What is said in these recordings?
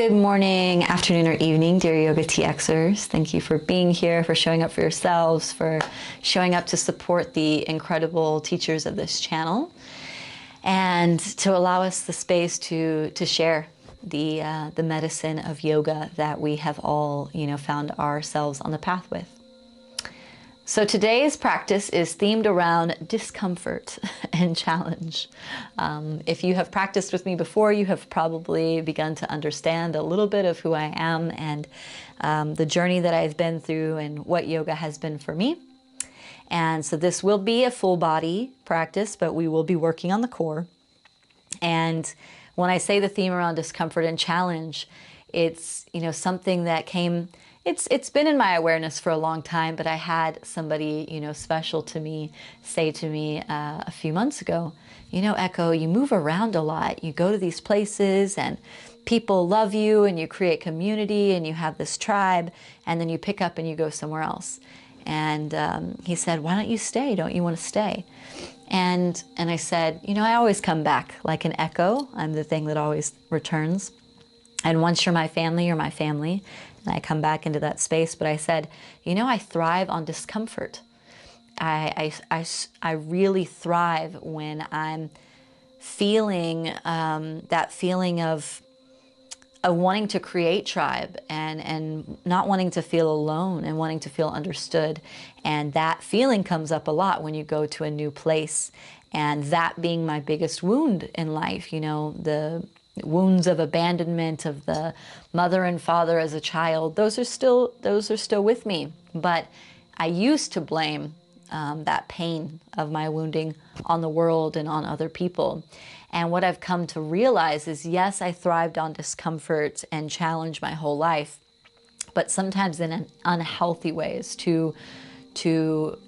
Good morning, afternoon, or evening, dear Yoga TXers. Thank you for being here, for showing up for yourselves, for showing up to support the incredible teachers of this channel, and to allow us the space to share the medicine of yoga that we have all, found ourselves on the path with. So today's practice is themed around discomfort and challenge. If you have practiced with me before, you have probably begun to understand a little bit of who I am and the journey that I've been through and what yoga has been for me. And so this will be a full body practice, but we will be working on the core. And when I say the theme around discomfort and challenge, it's something that came. It's been in my awareness for a long time, but I had somebody, special to me say to me a few months ago, Echo, you move around a lot. You go to these places and people love you and you create community and you have this tribe, and then you pick up and you go somewhere else. And he said, why don't you stay? Don't you want to stay? And I said, I always come back like an echo. I'm the thing that always returns. And once you're my family, you're my family. And I come back into that space. But I said, I thrive on discomfort. I really thrive when I'm feeling that feeling of wanting to create tribe and not wanting to feel alone and wanting to feel understood. And that feeling comes up a lot when you go to a new place. And that being my biggest wound in life, the wounds of abandonment of the mother and father as a child, those are still with me. But I used to blame that pain of my wounding on the world and on other people. And what I've come to realize is, yes, I thrived on discomfort and challenge my whole life, but sometimes in unhealthy ways to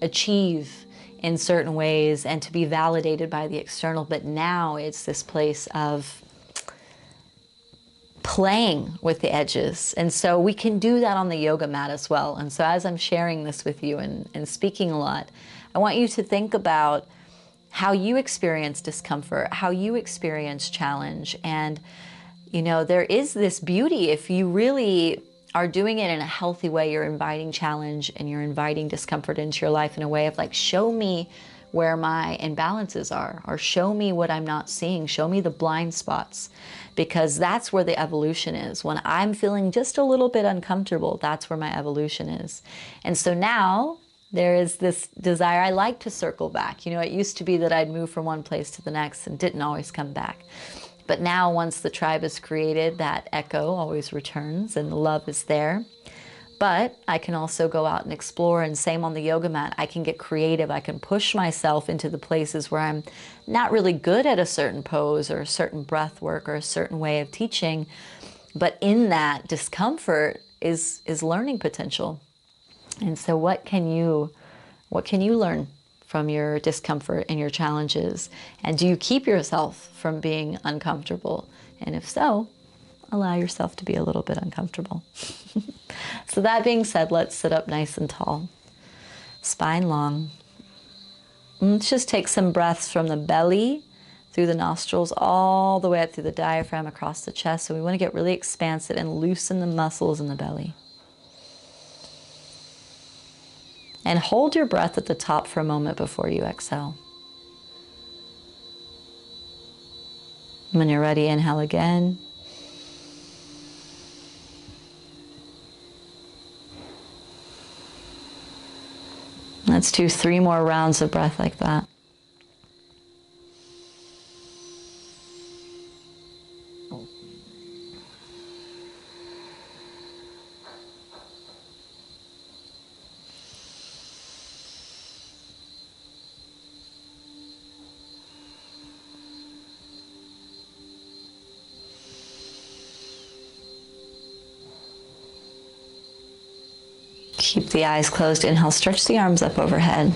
achieve in certain ways and to be validated by the external. But now it's this place of playing with the edges. And so we can do that on the yoga mat as well. And so as I'm sharing this with you and speaking a lot, I want you to think about how you experience discomfort, how you experience challenge. And, there is this beauty if you really are doing it in a healthy way. You're inviting challenge and you're inviting discomfort into your life in a way of like, show me where my imbalances are, or show me what I'm not seeing, show me the blind spots, because that's where the evolution is. When I'm feeling just a little bit uncomfortable, that's where my evolution is. And so now there is this desire. I like to circle back. It used to be that I'd move from one place to the next and didn't always come back. But now once the tribe is created, that echo always returns and the love is there. But I can also go out and explore, and same on the yoga mat. I can get creative. I can push myself into the places where I'm not really good at a certain pose or a certain breath work or a certain way of teaching. But in that discomfort is learning potential. And so what can you learn from your discomfort and your challenges? And do you keep yourself from being uncomfortable? And if so, allow yourself to be a little bit uncomfortable. So that being said, let's sit up nice and tall, spine long. Let's just take some breaths from the belly, through the nostrils, all the way up through the diaphragm, across the chest. So we want to get really expansive and loosen the muscles in the belly. And hold your breath at the top for a moment before you exhale. When you're ready, inhale again. Let's do 3 more rounds of breath like that. Keep the eyes closed. Inhale, stretch the arms up overhead.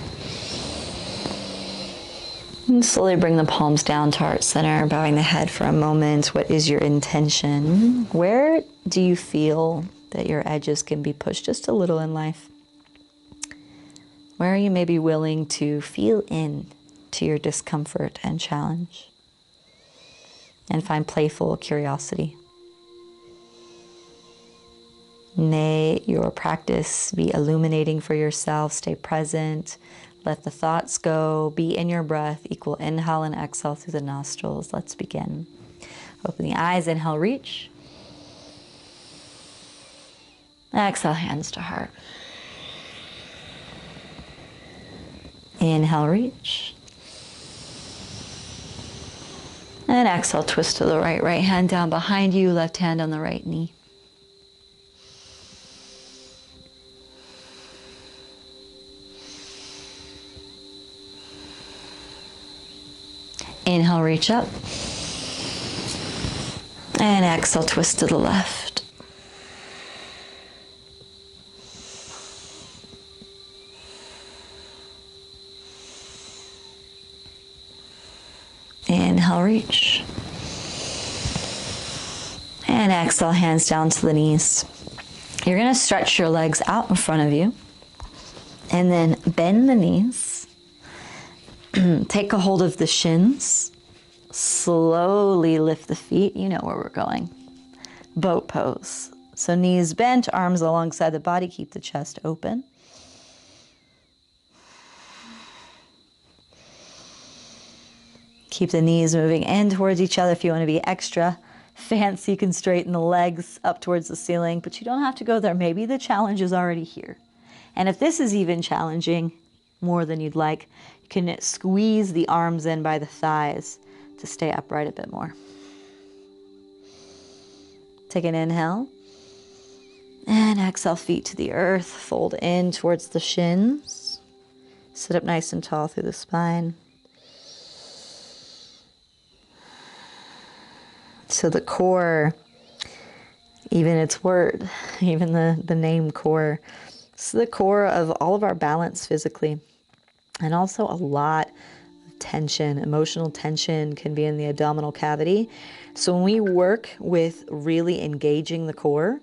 And slowly bring the palms down to heart center, bowing the head for a moment. What is your intention? Where do you feel that your edges can be pushed just a little in life? Where are you maybe willing to feel in to your discomfort and challenge? And find playful curiosity. May your practice be illuminating for yourself. Stay present. Let the thoughts go. Be in your breath. Equal inhale and exhale through the nostrils. Let's begin. Open the eyes. Inhale, reach. Exhale, hands to heart. Inhale, reach. And exhale, twist to the right. Right hand down behind you, left hand on the right knee. Inhale, reach up. And exhale, twist to the left. Inhale, reach. And exhale, hands down to the knees. You're going to stretch your legs out in front of you. And then bend the knees. Take a hold of the shins. Slowly lift the feet. You know where we're going. Boat pose. So knees bent, arms alongside the body. Keep the chest open. Keep the knees moving in towards each other. If you want to be extra fancy, you can straighten the legs up towards the ceiling, but you don't have to go there. Maybe the challenge is already here. And if this is even challenging, more than you'd like, you can squeeze the arms in by the thighs to stay upright a bit more. Take an inhale. And exhale, feet to the earth. Fold in towards the shins. Sit up nice and tall through the spine. So the core, even its word, even the name core, it's the core of all of our balance physically. And also a lot of tension, emotional tension can be in the abdominal cavity. So when we work with really engaging the core,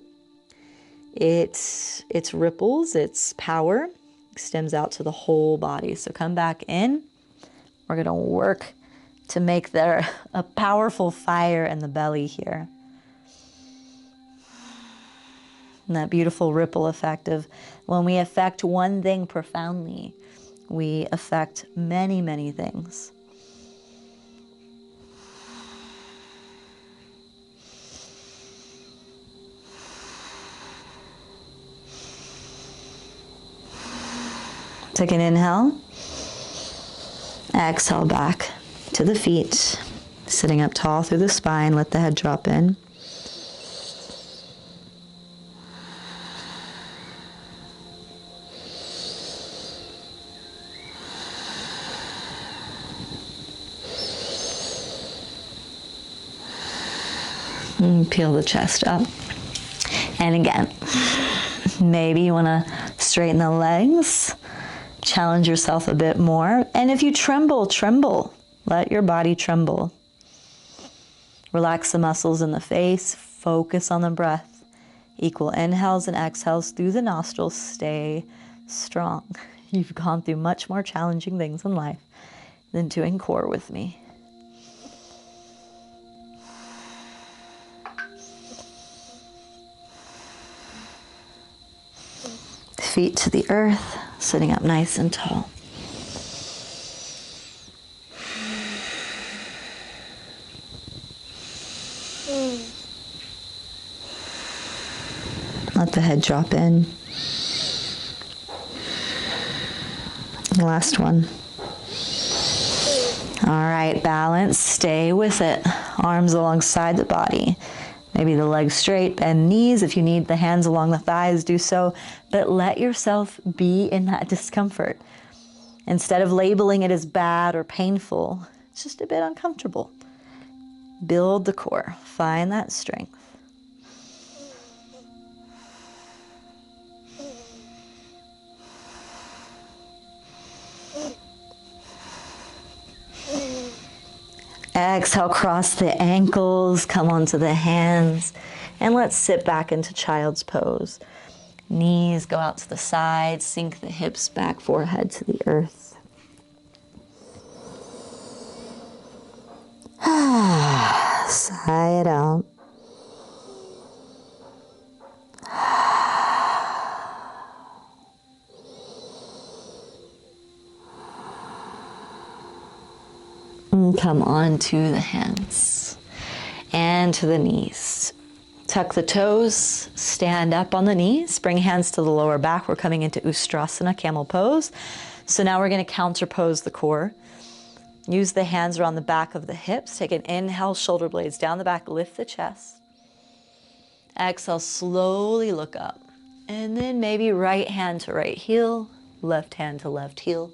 its ripples, its power extends out to the whole body. So come back in. We're going to work to make there a powerful fire in the belly here. And that beautiful ripple effect of when we affect one thing profoundly, we affect many, many things. Take an inhale. Exhale back to the feet, sitting up tall through the spine. Let the head drop in. And peel the chest up. And again, maybe you want to straighten the legs, challenge yourself a bit more. And if you tremble, tremble. Let your body tremble. Relax the muscles in the face. Focus on the breath. Equal inhales and exhales through the nostrils. Stay strong. You've gone through much more challenging things in life than doing core with me. Feet to the earth, sitting up nice and tall. Let the head drop in. Last one. All right, balance, stay with it. Arms alongside the body. Maybe the legs straight, bend knees. If you need the hands along the thighs, do so. But let yourself be in that discomfort. Instead of labeling it as bad or painful, it's just a bit uncomfortable. Build the core. Find that strength. Exhale, cross the ankles, come onto the hands, and let's sit back into child's pose. Knees go out to the side, sink the hips back, forehead to the earth. Sigh it out. And come on to the hands and to the knees. Tuck the toes, stand up on the knees, bring hands to the lower back. We're coming into Ustrasana, camel pose. So now we're going to counterpose the core. Use the hands around the back of the hips. Take an inhale, shoulder blades down the back, lift the chest. Exhale, slowly look up. And then maybe right hand to right heel, left hand to left heel.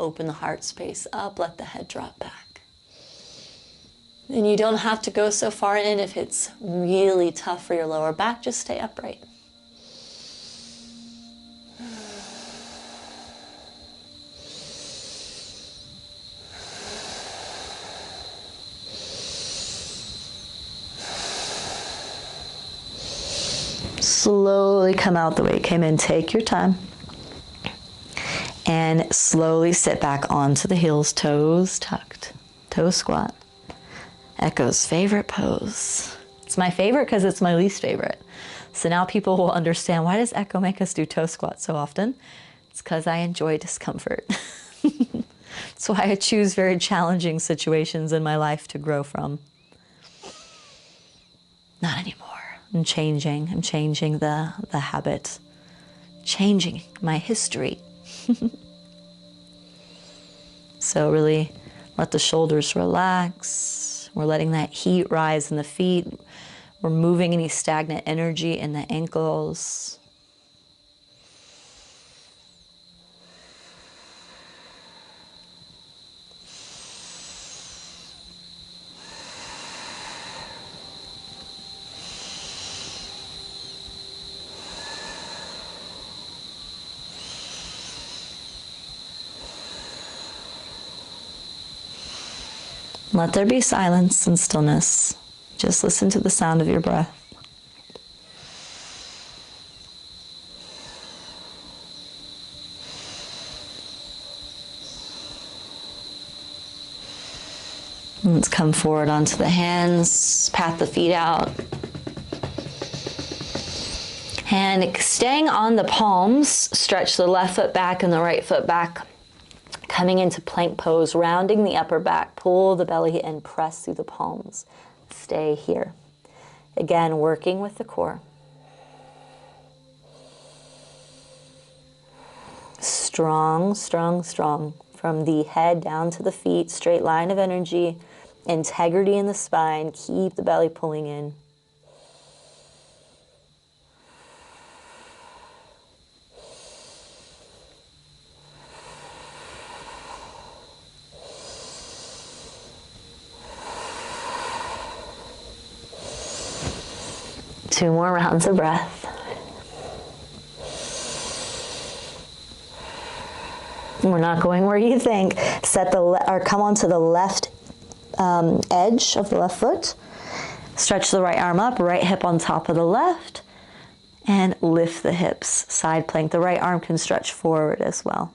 Open the heart space up, let the head drop back. And you don't have to go so far in if it's really tough for your lower back, just stay upright. Slowly come out the way it came in, take your time. And slowly sit back onto the heels, toes tucked, toe squat. Echo's favorite pose. It's my favorite because it's my least favorite. So now people will understand, why does Echo make us do toe squats so often? It's because I enjoy discomfort. That's why I choose very challenging situations in my life to grow from. Not anymore. I'm changing the habit. Changing my history. So really let the shoulders relax. We're letting that heat rise in the feet. We're moving any stagnant energy in the ankles. Let there be silence and stillness. Just listen to the sound of your breath. And let's come forward onto the hands, pat the feet out. And staying on the palms, stretch the left foot back and the right foot back. Coming into plank pose, rounding the upper back, pull the belly and press through the palms. Stay here. Again, working with the core. Strong, strong, strong. From the head down to the feet, straight line of energy, integrity in the spine, keep the belly pulling in. Two more rounds of breath. We're not going where you think. Come onto the left edge of the left foot. Stretch the right arm up, right hip on top of the left, and lift the hips. Side plank. The right arm can stretch forward as well.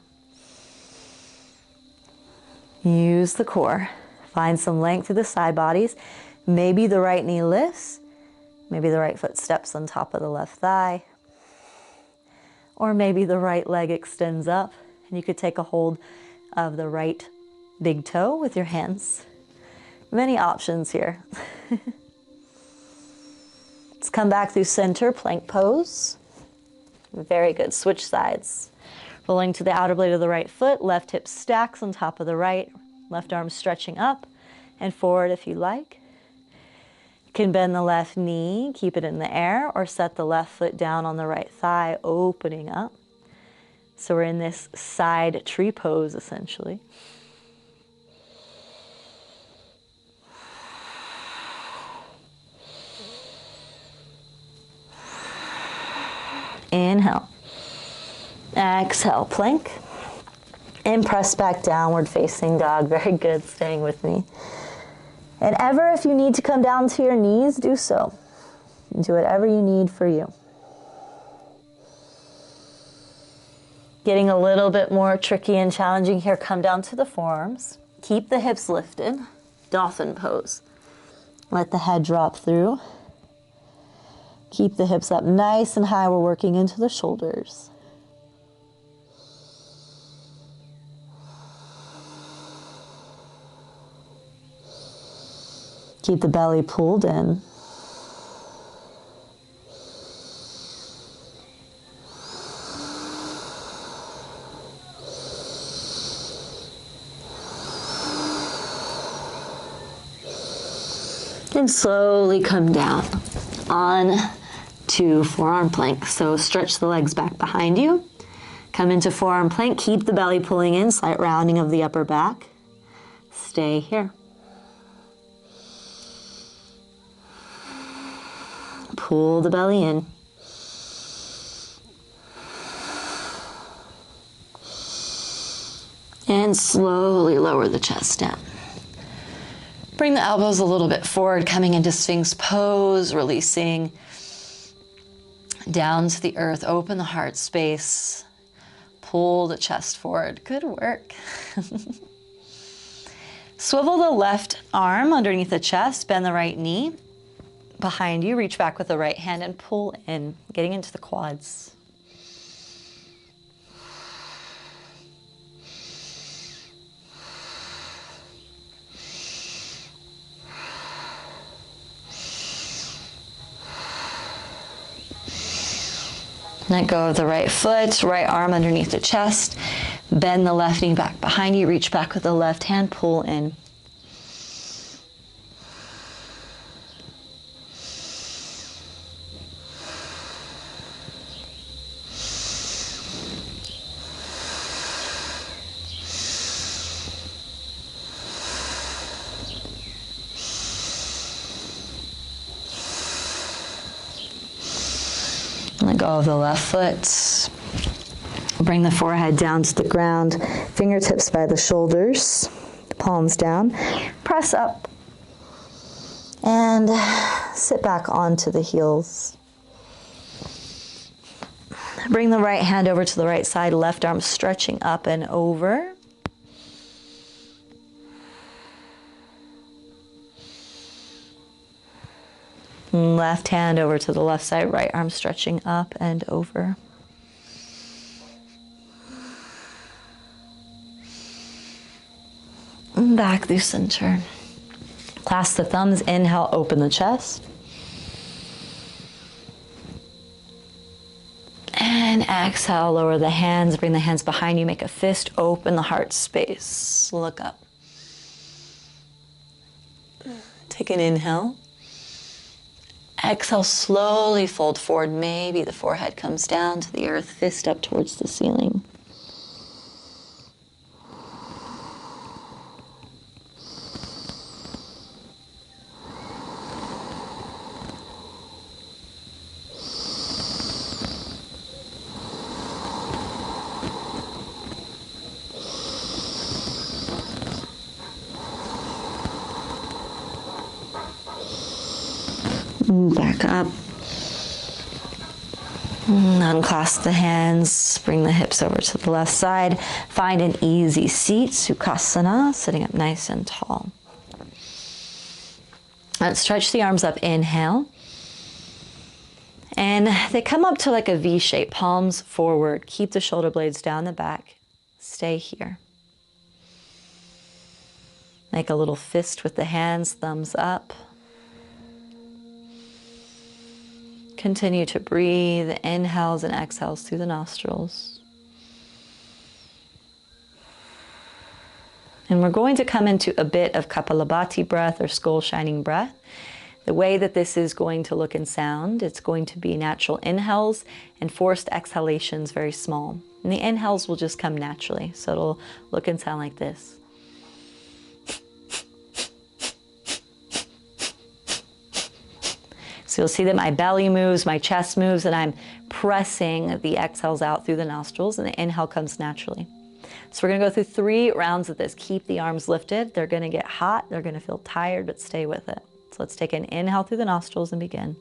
Use the core. Find some length through the side bodies. Maybe the right knee lifts. Maybe the right foot steps on top of the left thigh. Or maybe the right leg extends up and you could take a hold of the right big toe with your hands. Many options here. Let's come back through center, plank pose. Very good, switch sides. Rolling to the outer blade of the right foot, left hip stacks on top of the right, left arm stretching up and forward if you like. Can bend the left knee, keep it in the air, or set the left foot down on the right thigh, opening up. So we're in this side tree pose, essentially. Inhale. Exhale, plank. And press back downward facing dog. Very good, staying with me. And ever if you need to come down to your knees, do so. Do whatever you need for you. Getting a little bit more tricky and challenging here, come down to the forearms. Keep the hips lifted, dolphin pose. Let the head drop through. Keep the hips up nice and high, we're working into the shoulders. Keep the belly pulled in. And slowly come down on to forearm plank. So stretch the legs back behind you. Come into forearm plank. Keep the belly pulling in, slight rounding of the upper back. Stay here. Pull the belly in. And slowly lower the chest down. Bring the elbows a little bit forward, coming into Sphinx pose, releasing down to the earth. Open the heart space. Pull the chest forward. Good work. Swivel the left arm underneath the chest, bend the right knee behind you, reach back with the right hand and pull in, getting into the quads. Let go of the right foot, right arm underneath the chest. Bend the left knee back behind you. Reach back with the left hand. Pull in. Let go of the left foot. Bring the forehead down to the ground. Fingertips by the shoulders. Palms down. Press up. And sit back onto the heels. Bring the right hand over to the right side. Left arm stretching up and over. Left hand over to the left side, right arm stretching up and over. And back through center. Clasp the thumbs, inhale, open the chest. And exhale, lower the hands, bring the hands behind you, make a fist, open the heart space. Look up. Take an inhale. Exhale, slowly fold forward. Maybe the forehead comes down to the earth, fist up towards the ceiling. Back up. Unclasp the hands, bring the hips over to the left side. Find an easy seat, Sukhasana, sitting up nice and tall. Let's stretch the arms up, inhale. And they come up to like a V shape, palms forward. Keep the shoulder blades down the back. Stay here. Make a little fist with the hands, thumbs up. Continue to breathe, inhales and exhales through the nostrils. And we're going to come into a bit of Kapalabhati breath or skull shining breath. The way that this is going to look and sound, it's going to be natural inhales and forced exhalations, very small. And the inhales will just come naturally. So it'll look and sound like this. So you'll see that my belly moves, my chest moves, and I'm pressing the exhales out through the nostrils, and the inhale comes naturally. So we're gonna go through 3 rounds of this. Keep the arms lifted. They're gonna get hot, they're gonna feel tired, but stay with it. So let's take an inhale through the nostrils and begin.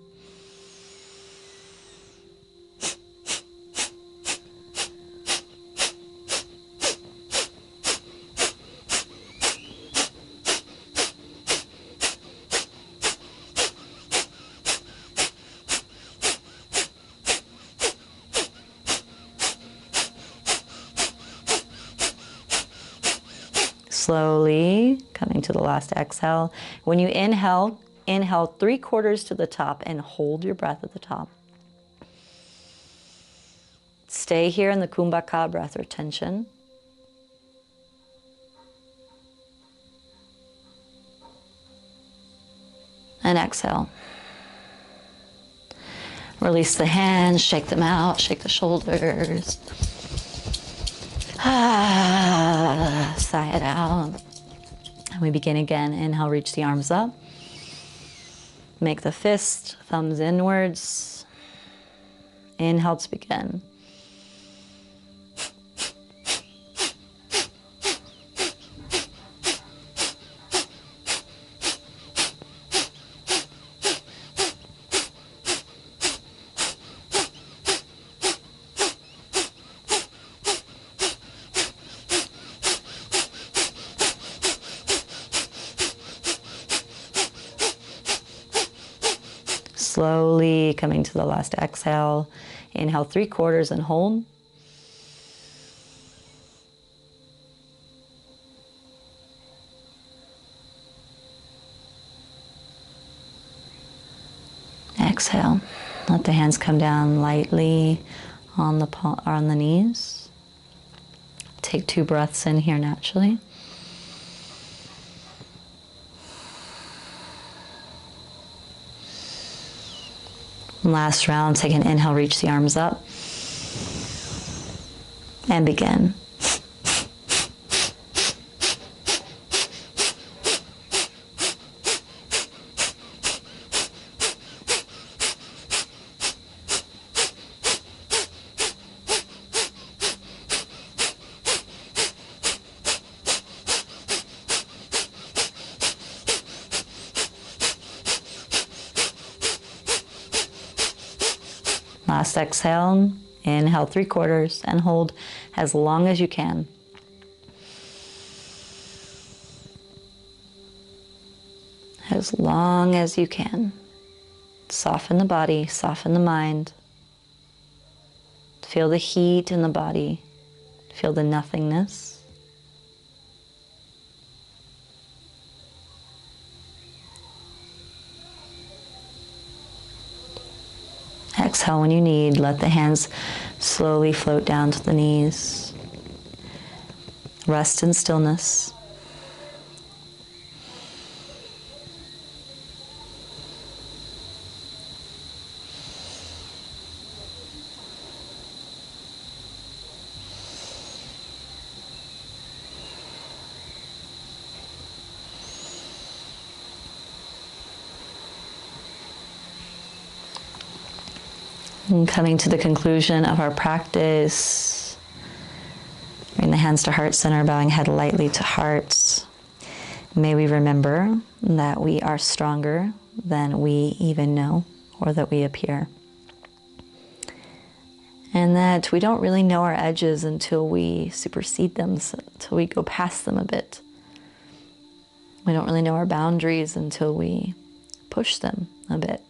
Slowly coming to the last exhale. When you inhale, inhale 3/4 to the top and hold your breath at the top. Stay here in the kumbhaka breath or tension. And exhale. Release the hands, shake them out, shake the shoulders. Sigh it out. And we begin again. Inhale, reach the arms up. Make the fist, thumbs inwards. Inhale to begin. Slowly coming to the last exhale. Inhale 3/4 and hold. Exhale. Let the hands come down lightly on the knees. Take 2 breaths in here naturally. Last round, take an inhale, reach the arms up. And begin. Last exhale, inhale 3/4 and hold as long as you can. As long as you can. Soften the body, soften the mind. Feel the heat in the body. Feel the nothingness. Exhale when you need. Let the hands slowly float down to the knees. Rest in stillness. And coming to the conclusion of our practice, bring the hands to heart center, bowing head lightly to heart. May we remember that we are stronger than we even know or that we appear. And that we don't really know our edges until we supersede them, until we go past them a bit. We don't really know our boundaries until we push them a bit.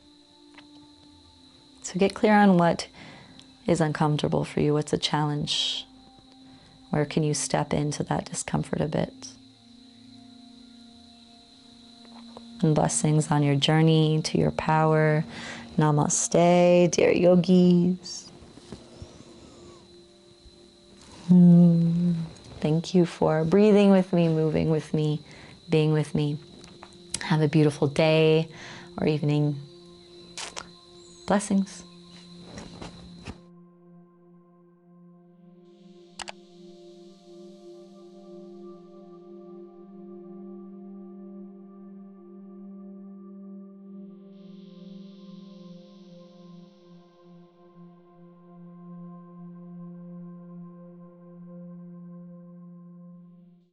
So get clear on what is uncomfortable for you, what's a challenge. Where can you step into that discomfort a bit? And blessings on your journey to your power. Namaste, dear yogis. Thank you for breathing with me, moving with me, being with me. Have a beautiful day or evening. Blessings.